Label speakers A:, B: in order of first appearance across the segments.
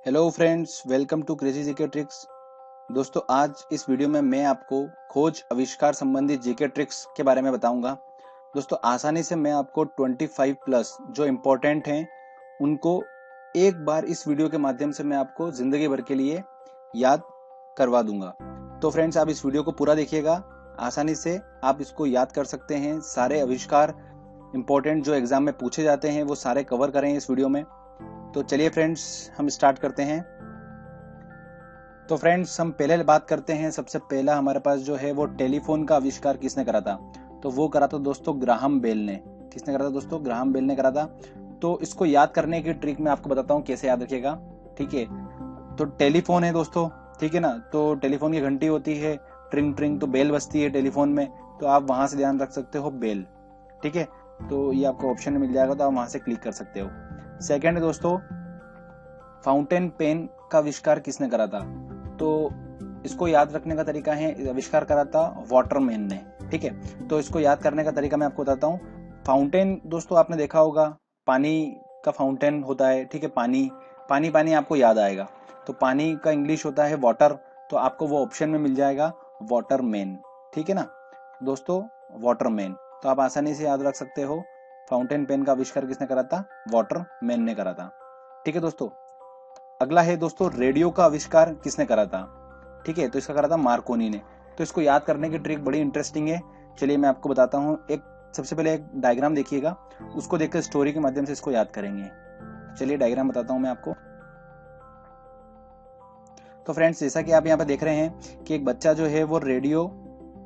A: Hello friends, welcome to crazy GK tricks. दोस्तों, आज इस वीडियो में मैं आपको खोज आविष्कार संबंधित जीके ट्रिक्स के बारे में बताऊंगा। दोस्तों, आसानी से मैं आपको 25 प्लस जो इम्पोर्टेंट हैं उनको एक बार इस वीडियो के माध्यम से मैं आपको जिंदगी भर के लिए याद करवा दूंगा। तो फ्रेंड्स, आप इस वीडियो को पूरा देखिएगा। आसानी से आप इसको याद कर सकते हैं। सारे आविष्कार इम्पोर्टेंट जो एग्जाम में पूछे जाते हैं वो सारे कवर करें इस वीडियो में। तो चलिए फ्रेंड्स, हम स्टार्ट करते हैं। तो फ्रेंड्स, हम पहले बात करते हैं। सबसे पहला हमारे पास जो है वो टेलीफोन का आविष्कार किसने करा था? तो वो करा था दोस्तों ग्राहम बेल ने। किसने करा था दोस्तों? ग्राहम बेल ने करा था। तो इसको याद करने की ट्रिक मैं आपको बताता हूँ कैसे याद रखिएगा। ठीक है, तो टेलीफोन है दोस्तों, ठीक है ना। तो टेलीफोन की घंटी होती है, ट्रिंग ट्रिंग, तो बेल बजती है टेलीफोन में। तो आप वहां से ध्यान रख सकते हो बेल। ठीक है, तो ये आपको ऑप्शन में मिल जाएगा, तो आप वहां से क्लिक कर सकते हो। सेकेंड है दोस्तों, फाउंटेन पेन का आविष्कार किसने करा था? तो इसको याद रखने का तरीका है, आविष्कार करा था वाटरमैन ने। ठीक है, तो इसको याद करने का तरीका मैं आपको बताता हूँ। फाउंटेन दोस्तों आपने देखा होगा, पानी का फाउंटेन होता है। ठीक है, पानी पानी पानी आपको याद आएगा। तो पानी का इंग्लिश होता है वाटर, तो आपको वो ऑप्शन में मिल जाएगा वाटरमैन। ठीक है ना दोस्तों, वाटरमैन। तो आप आसानी से याद रख सकते हो, फाउंटेन पेन का आविष्कार किसने करा था? वाटरमैन ने करा था। ठीक है दोस्तों, अगला है दोस्तों, रेडियो का आविष्कार किसने करा था? ठीक है, तो इसका करा था मार्कोनी ने। तो इसको याद करने की ट्रिक बड़ी इंटरेस्टिंग है। चलिए मैं आपको बताता हूँ। सबसे पहले एक डायग्राम देखिएगा, उसको देखकर स्टोरी के माध्यम से इसको याद करेंगे। चलिए डायग्राम बताता हूँ मैं आपको। तो फ्रेंड्स, जैसा कि आप यहाँ पे देख रहे हैं कि एक बच्चा जो है वो रेडियो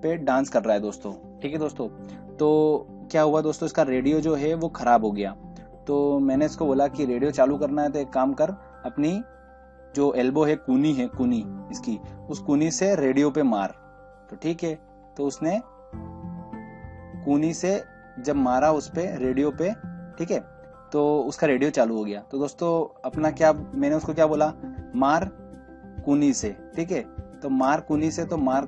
A: पे डांस कर रहा है दोस्तों। ठीक है दोस्तों, तो क्या हुआ दोस्तों, इसका रेडियो जो है वो खराब हो गया। तो मैंने इसको बोला कि रेडियो चालू करना है तो एक काम कर, अपनी जो एल्बो है, कूनी इसकी, उस कूनी से रेडियो पे मार। तो ठीक है, तो उसने कूनी से जब मारा उस पे, रेडियो पे, ठीक है, तो उसका रेडियो चालू हो गया। तो दोस्तों अपना क्या, मैंने उसको क्या बोला? मार कूनी से। ठीक है, तो मार कूनी से, तो मार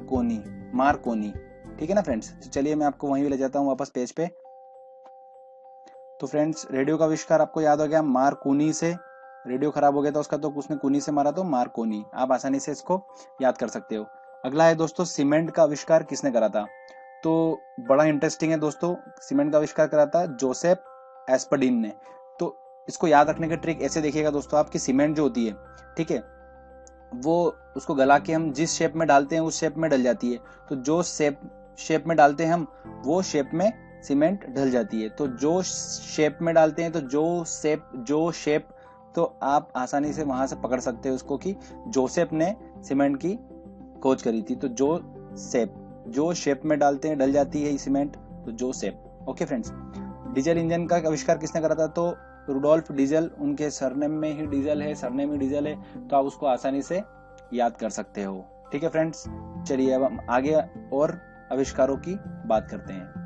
A: कोनी। ठीक है ना फ्रेंड्स। तो चलिए मैं आपको वहीं ले जाता हूँ वापस पेज पे। तो फ्रेंड्स, रेडियो का आविष्कार आपको याद हो गया, मार कूनी से। रेडियो खराब हो गया था उसका, तो उसने कूनी से मारा, तो मार कोनी। आप आसानी से इसको याद कर सकते हो। अगला है दोस्तों, सीमेंट का आविष्कार किसने करा था? तो बड़ा इंटरेस्टिंग है दोस्तों। सीमेंट का आविष्कार करा था जोसेफ एस्परडिन ने। तो इसको याद रखने की ट्रिक ऐसे देखिएगा दोस्तों, आपकी सीमेंट जो होती है, ठीक है, वो उसको गला के हम जिस शेप में डालते हैं उस शेप में डल जाती है। तो जो शेप में डालते हैं हम, वो शेप में सीमेंट ढल जाती है। तो जो शेप में डालते हैं, तो जो शेप, तो आप आसानी से वहां से पकड़ सकते हो उसको कि जोसेफ ने सीमेंट की खोज करी थी। तो जो शेप में डालते हैं डल जाती है सीमेंट, तो जो shape. Okay friends, diesel engine का आविष्कार किसने करा था? तो रुडोल्फ डीजल, उनके सरनेम में ही डीजल है, सरनेम ही डीजल है। तो आप उसको आसानी से याद कर सकते हो। ठीक है फ्रेंड्स, चलिए अब हम आगे और आविष्कारों की बात करते हैं।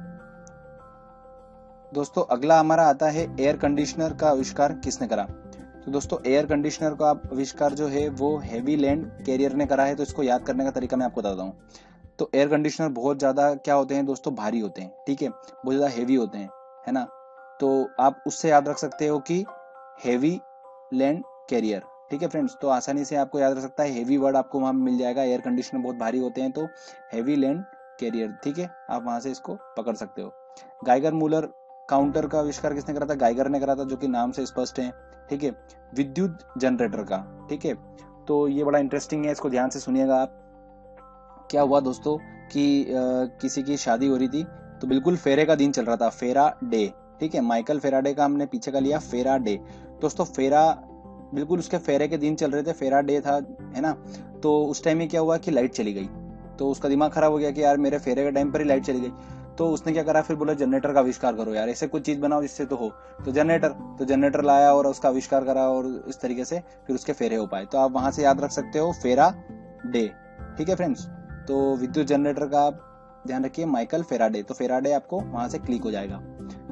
A: दोस्तों अगला हमारा आता है एयर कंडीशनर का आविष्कार किसने करा? तो दोस्तों एयर कंडीशनर का आविष्कार जो है वो हेवी लैंड कैरियर ने करा है। तो इसको याद करने का तरीका मैं आपको बताता हूँ। तो एयर कंडीशनर बहुत ज्यादा क्या होते हैं दोस्तों, भारी होते हैं। ठीक है, बहुत ज्यादा हेवी होते हैं, है ना। तो आप उससे याद रख सकते हो कि हेवी लैंड कैरियर। ठीक है फ्रेंड्स, तो आसानी से आपको याद रख सकता है, हेवी वर्ड आपको वहां मिल जाएगा। एयर कंडीशनर बहुत भारी होते हैं, तो हेवी लैंड कैरियर। ठीक है, आप वहां से इसको पकड़ सकते हो। गाइगर मूलर काउंटर का आविष्कार किसने करा था? गाइगर ने करा था, जो कि नाम से स्पष्ट है। ठीक है, विद्युत जनरेटर का। ठीक है, तो ये बड़ा इंटरेस्टिंग है, इसको ध्यान से सुनिएगा आप। क्या हुआ दोस्तों कि किसी की शादी हो रही थी, तो बिल्कुल फेरे का दिन चल रहा था, फेरा डे। ठीक है, माइकल फेराडे का हमने पीछे का लिया, फेरा डे। दोस्तों फेरा, बिल्कुल उसके फेरे के दिन चल रहे थे, फेरा डे था, है ना। तो उस टाइम में क्या हुआ कि लाइट चली गई। तो उसका दिमाग खराब हो गया कि यार मेरे फेरे के टाइम पर ही लाइट चली गई। तो उसने क्या करा, फिर बोला जनरेटर का आविष्कार करो यार, ऐसे कुछ चीज बनाओ जिससे तो हो। तो जनरेटर लाया और उसका आविष्कार करा, और इस तरीके से फिर उसके फेरे हो पाए। तो आप वहां से याद रख सकते हो फेरा डे। ठीक है फ्रेंड्स, तो विद्युत जनरेटर का आप ध्यान रखिए, माइकल फेराडे। तो फेराडे आपको वहां से क्लिक हो जाएगा।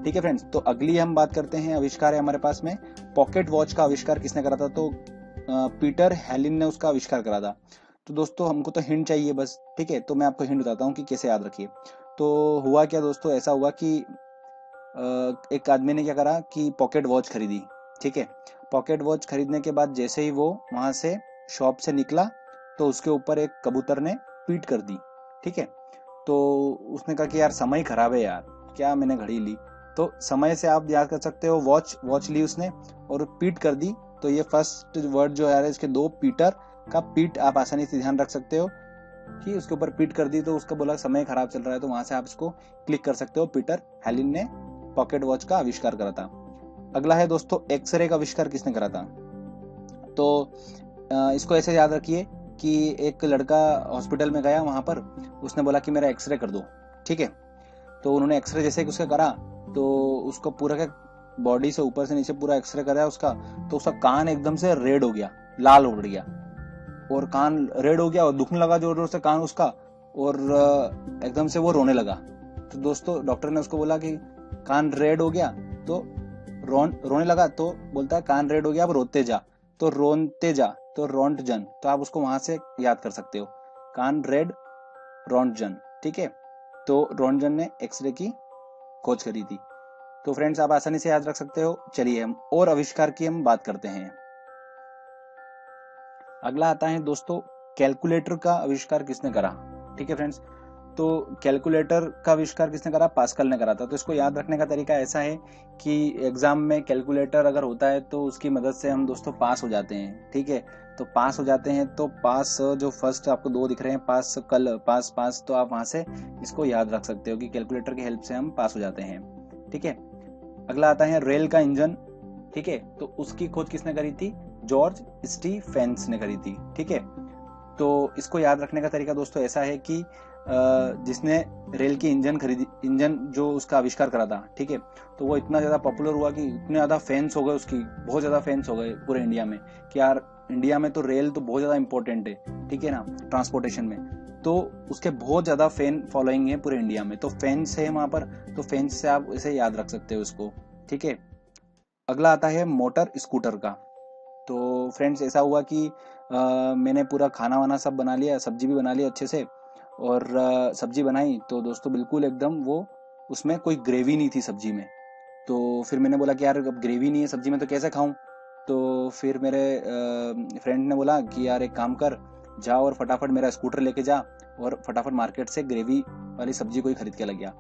A: ठीक है फ्रेंड्स, तो अगली हम बात करते हैं, आविष्कार है हमारे पास में पॉकेट वॉच का आविष्कार किसने करा था? तो पीटर हेलिन ने उसका आविष्कार करा था। तो दोस्तों हमको तो हिंट चाहिए बस। ठीक है, तो मैं आपको हिंट बताता हूँ कि कैसे याद रखिए। तो हुआ क्या दोस्तों, ऐसा हुआ कि एक आदमी ने क्या करा कि पॉकेट वॉच खरीदी। ठीक है, पॉकेट वॉच खरीदने के बाद जैसे ही वो वहां से शॉप से निकला तो उसके ऊपर एक कबूतर ने पीट कर दी। ठीक है, तो उसने कहा कि यार समय खराब है यार, क्या मैंने घड़ी ली। तो समय से आप याद कर सकते हो, वॉच ली उसने और पीट कर दी। तो ये फर्स्ट वर्ड जो है इसके दो, पीटर का पीट आप आसानी से ध्यान रख सकते हो कि उसके ऊपर पीट कर दी, तो उसका बोला समय खराब चल रहा है, तो वहां से आप इसको क्लिक कर सकते हो। पीटर हेलिन ने पॉकेट वॉच का आविष्कार करा था। अगला है दोस्तों, एक्सरे का आविष्कार किसने करा था। तो इसको ऐसे याद रखिए कि एक लड़का हॉस्पिटल में गया, वहां पर उसने बोला कि मेरा एक्सरे कर दो। ठीक है, तो उन्होंने एक्सरे जैसे उसका करा तो उसको पूरा क्या बॉडी से ऊपर से नीचे पूरा एक्सरे करा उसका, तो उसका कान एकदम से रेड हो गया, लाल हो गया, और कान रेड हो गया और दुखने लगा जोर जोर से कान उसका, और एकदम से वो रोने लगा। तो दोस्तों डॉक्टर ने उसको बोला कि कान रेड हो गया, तो रोने लगा, तो बोलता है कान रेड हो गया अब रोते जा, तो रोनते जा, तो रोंटजन। तो आप उसको वहां से याद कर सकते हो, कान रेड रोंटजन। ठीक है, तो रोंटजन ने एक्सरे की खोज करी थी। तो फ्रेंड्स आप आसानी से याद रख सकते हो। चलिए हम और आविष्कार की हम बात करते हैं। अगला आता है दोस्तों, कैलकुलेटर का आविष्कार किसने करा। ठीक है फ्रेंड्स, तो कैलकुलेटर का आविष्कार किसने करा, पास्कल ने करा था। तो इसको याद रखने का तरीका ऐसा है कि एग्जाम में कैलकुलेटर अगर होता है तो उसकी मदद से हम दोस्तों पास हो जाते हैं। ठीक है, तो पास हो जाते हैं, तो पास जो फर्स्ट आपको दो दिख रहे हैं, पास कल पास पास, तो आप वहां से इसको याद रख सकते हो कि कैलकुलेटर की हेल्प से हम पास हो जाते हैं। ठीक है, अगला आता है रेल का इंजन। ठीक है, तो उसकी खोज किसने करी थी, जॉर्ज स्टीफेंस ने करी थी। ठीक है, तो इसको याद रखने का तरीका दोस्तों ऐसा है कि जिसने रेल की इंजन जो उसका आविष्कार करा था। ठीक है, तो वो इतना ज्यादा पॉपुलर हुआ कि इतने ज्यादा फैंस हो गए उसकी, बहुत ज्यादा फैंस हो गए पूरे इंडिया में कि यार इंडिया में तो रेल तो बहुत ज्यादा इंपॉर्टेंट है। ठीक है ना, ट्रांसपोर्टेशन में, तो उसके बहुत ज्यादा फैन फॉलोइंग है पूरे इंडिया में, तो फैंस है वहां पर, तो फैंस से आप इसे याद रख सकते हो इसको। ठीक है, अगला आता है मोटर स्कूटर का। तो फ्रेंड्स ऐसा हुआ कि मैंने पूरा खाना वाना सब बना लिया, सब्जी भी बना ली अच्छे से, और सब्जी बनाई तो दोस्तों बिल्कुल एकदम वो उसमें कोई ग्रेवी नहीं थी सब्जी में। तो फिर मैंने बोला कि यार अब ग्रेवी नहीं है सब्जी में तो कैसे खाऊं। तो फिर मेरे फ्रेंड ने बोला कि यार एक काम कर, जा और फटाफट मेरा स्कूटर लेके जा और फटाफट मार्केट से ग्रेवी वाली सब्जी कोई खरीद के लग गया।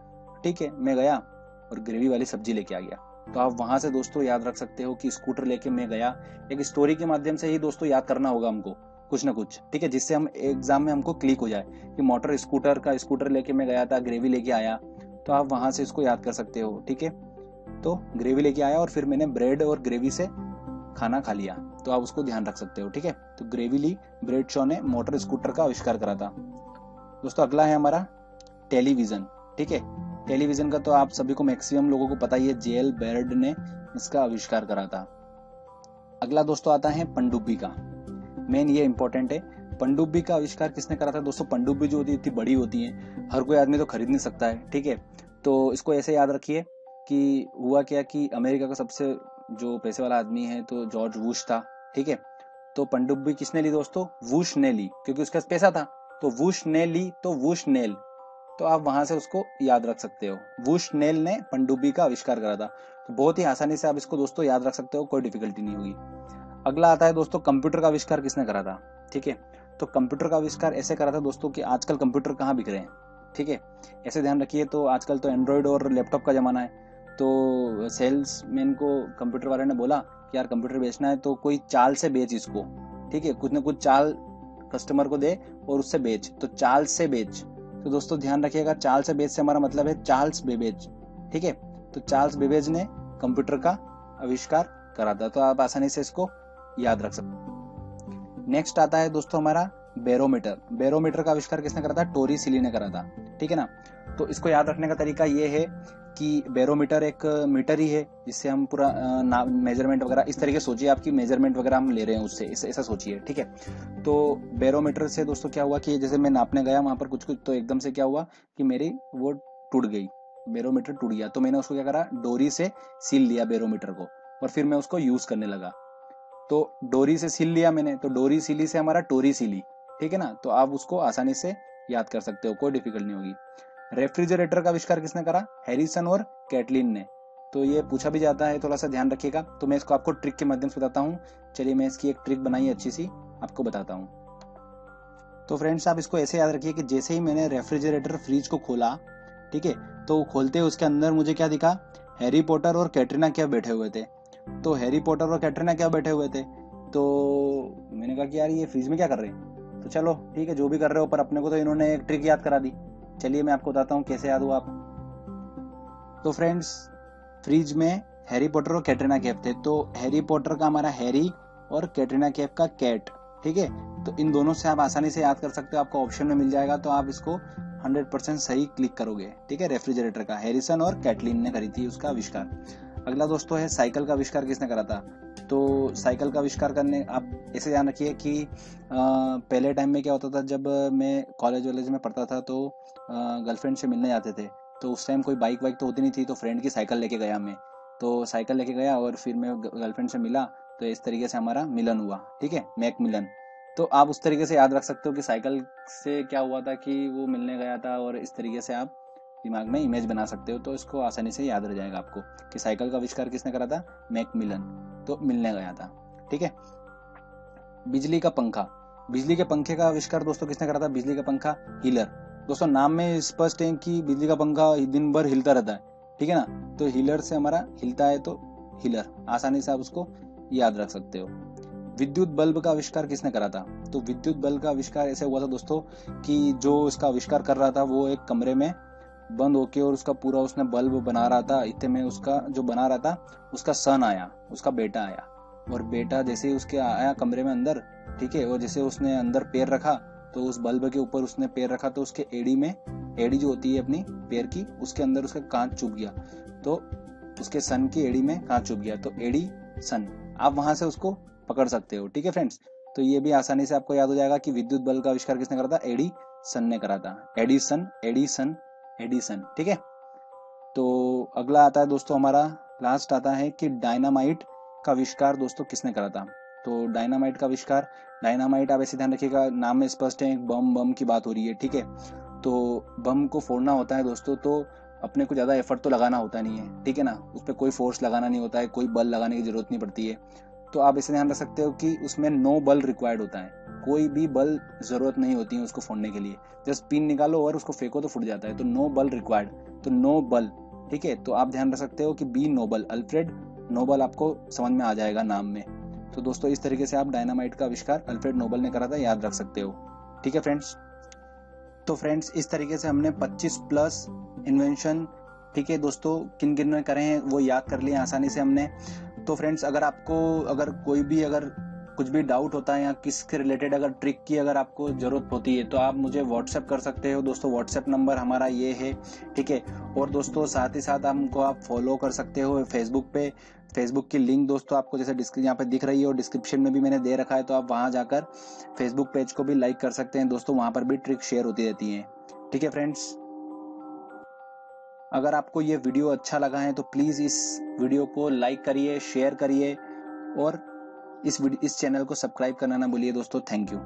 A: ठीक है, मैं गया और ग्रेवी वाली सब्जी लेके आ गया। तो आप वहां से दोस्तों याद रख सकते हो कि स्कूटर लेके मैं गया। एक स्टोरी के माध्यम से ही दोस्तों याद करना होगा हमको कुछ ना कुछ। ठीक है, जिससे हम एग्जाम में हमको क्लिक हो जाए कि मोटर स्कूटर का स्कूटर लेके मैं गया था, ग्रेवी लेके आया। तो आप वहां से इसको याद कर सकते हो। ठीक है, तो ग्रेवी लेके आया और फिर मैंने ब्रेड और ग्रेवी से खाना खा लिया, तो आप उसको ध्यान रख सकते हो। ठीक है, तो ग्रेवी ली, ब्रेड शॉ ने मोटर स्कूटर का आविष्कार करा था। दोस्तों अगला है हमारा टेलीविजन। ठीक है, टेलीविजन का तो आप सभी को मैक्सिमम लोगों को पता ही है, जेएल बेयर्ड ने इसका आविष्कार करा था। अगला दोस्तों आता है पनडुब्बी का। मेन ये इंपॉर्टेंट है, पनडुब्बी का आविष्कार किसने करा था दोस्तों। पनडुब्बी जो होती है इतनी बड़ी होती है, हर कोई आदमी तो खरीद नहीं सकता है। ठीक है, तो इसको ऐसे याद रखिए कि हुआ क्या कि अमेरिका का सबसे जो पैसे वाला आदमी है तो जॉर्ज वुश था। ठीक है, तो पनडुब्बी किसने ली दोस्तों, वुश ने ली, क्योंकि उसके पास पैसा था, तो वुश ने ली, तो वुश नेल, तो आप वहां से उसको याद रख सकते हो। वुश नेल ने पनडुब्बी का आविष्कार करा था। तो बहुत ही आसानी से आप इसको दोस्तों याद रख सकते हो, कोई डिफिकल्टी नहीं होगी। अगला आता है दोस्तों, कंप्यूटर का आविष्कार किसने करा था। ठीक है, तो कंप्यूटर का आविष्कार ऐसे करा था दोस्तों कि आजकल कंप्यूटर कहाँ बिक रहे हैं। ठीक है, ऐसे ध्यान रखिए, तो आजकल तो एंड्रॉइड और लैपटॉप का जमाना है। तो सेल्समैन को कंप्यूटर वाले ने बोला कि यार कंप्यूटर बेचना है तो कोई चाल से बेच इसको। ठीक है, कुछ ना कुछ चाल कस्टमर को दे और उससे बेच, तो चाल से बेच। तो दोस्तों ध्यान रखिएगा, चार्ल्स बेबेज से हमारा मतलब है चार्ल्स बेबेज। ठीक है, तो चार्ल्स बेबेज ने कंप्यूटर का आविष्कार करा था, तो आप आसानी से इसको याद रख सकते। नेक्स्ट आता है दोस्तों हमारा बैरोमीटर। बैरोमीटर का आविष्कार किसने करा था, टोरी सिली ने करा था। ठीक है ना, तो इसको याद रखने का तरीका ये है कि बैरोमीटर एक मीटर ही है जिससे हम पूरा मेजरमेंट वगैरह, इस तरीके सोचिए आपकी मेजरमेंट वगैरह हम ले रहे हैं उससे, ऐसा सोचिए। ठीक है, तो बैरोमीटर से दोस्तों क्या हुआ कि जैसे मैं नापने गया वहां पर कुछ कुछ, तो एकदम से क्या हुआ कि मेरी वो टूट गई, बैरोमीटर टूट गया। तो मैंने उसको क्या करा, डोरी से सील लिया बैरोमीटर को, और फिर मैं उसको यूज करने लगा। तो डोरी से सील लिया मैंने, तो डोरी सीली से हमारा टोरी सीली। ठीक है ना, तो आप उसको आसानी से याद कर सकते हो, कोई डिफिकल्ट नहीं होगी। रेफ्रिजरेटर का आविष्कार किसने करा, हैरिसन और कैटलिन ने। तो ये पूछा भी जाता है, थोड़ा सा ध्यान रखिएगा। तो मैं इसको आपको ट्रिक के माध्यम से बताता हूँ। चलिए मैं इसकी एक ट्रिक बनाई अच्छी सी आपको बताता हूँ। तो फ्रेंड्स आप इसको ऐसे याद रखिए कि जैसे ही मैंने रेफ्रिजरेटर फ्रिज को खोला, ठीक है, तो खोलते ही उसके अंदर मुझे क्या दिखा, हैरी पॉटर और कैटरीना कैफ बैठे हुए थे। तो हैरी पॉटर और कैटरीना कैफ बैठे हुए थे, तो मैंने कहा कि यार ये फ्रिज में क्या कर रहे हैं। तो चलो ठीक है, जो भी कर रहे हो, पर अपने को तो इन्होंने एक ट्रिक याद करा दी। चलिए मैं आपको बताता हूँ कैसे याद हुआ आप। तो फ्रेंड्स फ्रिज में हैरी पॉटर और कैटरीना कैफ थे। तो हैरी पॉटर का हमारा हैरी और कैटरीना कैफ का कैट, ठीक है। तो इन दोनों से आप आसानी से याद कर सकते हो, आपको ऑप्शन में मिल जाएगा। तो आप इसको 100% सही क्लिक करोगे, ठीक है। रेफ्रिजरेटर का हैरिसन और कैटलीन ने करी थी उसका आविष्कार। अगला दोस्तों है साइकिल का आविष्कार किसने करा था। तो साइकिल का आविष्कार करने आप ऐसे ध्यान रखिए कि पहले टाइम में क्या होता था, जब मैं कॉलेज वॉलेज में पढ़ता था तो गर्लफ्रेंड से मिलने जाते थे। तो उस टाइम कोई बाइक वाइक तो होती नहीं थी, तो फ्रेंड की साइकिल लेके गया मैं। तो साइकिल लेके गया और फिर मैं गर्लफ्रेंड से मिला, तो इस तरीके से हमारा मिलन हुआ, ठीक है, मैक मिलन। तो आप उस तरीके से याद रख सकते हो कि साइकिल से क्या हुआ था कि वो मिलने गया था, और इस तरीके से आप दिमाग में इमेज बना सकते हो। तो इसको आसानी से याद रह जाएगा आपको कि साइकिल का आविष्कार किसने करा था, मैक मिलन, तो मिलने गया था, ठीक है। बिजली का पंखा, बिजली के पंखे का आविष्कार दोस्तों किसने करा था, बिजली का पंखा हीलर। दोस्तों नाम में स्पष्ट है कि बिजली का पंखा दिन भर हिलता रहता है, ठीक है ना। तो हीलर से हमारा हिलता है, तो हीलर, आसानी से आप उसको याद रख सकते हो। विद्युत बल्ब का आविष्कार किसने करा था। तो विद्युत बल्ब का आविष्कार ऐसे हुआ था दोस्तों कि जो इसका आविष्कार कर रहा था वो एक कमरे में बंद होके और उसका पूरा उसने बल्ब बना रहा था। इतने में उसका जो बना रहा था उसका सन आया, उसका बेटा आया, और बेटा जैसे ही उसके आया कमरे में अंदर, ठीक है, और जैसे उसने अंदर पैर रखा, तो उस बल्ब के ऊपर उसने पैर रखा, तो उसके एड़ी में, एड़ी जो होती है अपनी पैर की, उसके अंदर उसका कांच चुभ गया। तो उसके सन की एड़ी में कांच चुभ गया, तो एडी सन, आप वहां से उसको पकड़ सकते हो, ठीक है फ्रेंड्स। तो ये भी आसानी से आपको याद हो जाएगा कि विद्युत बल्ब का आविष्कार किसने करा था, एडिसन ने करा था। एडिसन, एडिसन, एडिसन, ठीक है। तो अगला आता है दोस्तों हमारा लास्ट आता है कि डायनामाइट का आविष्कार दोस्तों किसने करा था। तो डायनामाइट का आविष्कार, डायनामाइट आप ऐसे ध्यान रखिएगा, नाम में स्पष्ट है, बम बम की बात हो रही है, ठीक है। तो बम को फोड़ना होता है दोस्तों, तो अपने को ज़्यादा एफर्ट तो लगाना होता नहीं है, ठीक है ना। उस पर कोई फोर्स लगाना नहीं होता है, कोई बल लगाने की जरूरत नहीं पड़ती है। तो आप इसे ध्यान रख सकते हो कि उसमें नो बल रिक्वायर्ड होता है, कोई भी बल जरूरत नहीं होती है उसको फोड़ने के लिए। जस्ट पिन निकालो और उसको फेंको तो फूट जाता है। तो नो बल रिक्वायर्ड, तो नो बल, ठीक है। तो आप ध्यान रख सकते हो कि बी नोबल, अल्फ्रेड नोबल आपको समझ में आ जाएगा नाम में। तो दोस्तों इस तरीके से आप डायनामाइट का आविष्कार अल्फ्रेड नोबल ने करा था, याद रख सकते हो, ठीक है फ्रेंड्स। तो फ्रेंड्स इस तरीके से हमने 25 प्लस इन्वेंशन, ठीक है दोस्तों, किन किन ने करे हैं वो याद कर लिए आसानी से हमने। तो फ्रेंड्स अगर आपको, अगर कोई भी अगर कुछ भी डाउट होता है या किसके रिलेटेड अगर ट्रिक की अगर आपको ज़रूरत होती है, तो आप मुझे व्हाट्सएप कर सकते हो दोस्तों। व्हाट्सएप नंबर हमारा ये है, ठीक है। और दोस्तों साथ ही साथ हमको आप फॉलो कर सकते हो फेसबुक पे। फेसबुक की लिंक दोस्तों आपको जैसे यहाँ पे दिख रही है और डिस्क्रिप्शन में भी मैंने दे रखा है, तो आप वहाँ जाकर फेसबुक पेज को भी लाइक कर सकते हैं दोस्तों, वहाँ पर भी ट्रिक शेयर होती रहती हैं, ठीक है फ्रेंड्स। अगर आपको ये वीडियो अच्छा लगा है तो प्लीज़ इस वीडियो को लाइक करिए, शेयर करिए, और इस चैनल को सब्सक्राइब करना ना भूलिए दोस्तों। Thank you.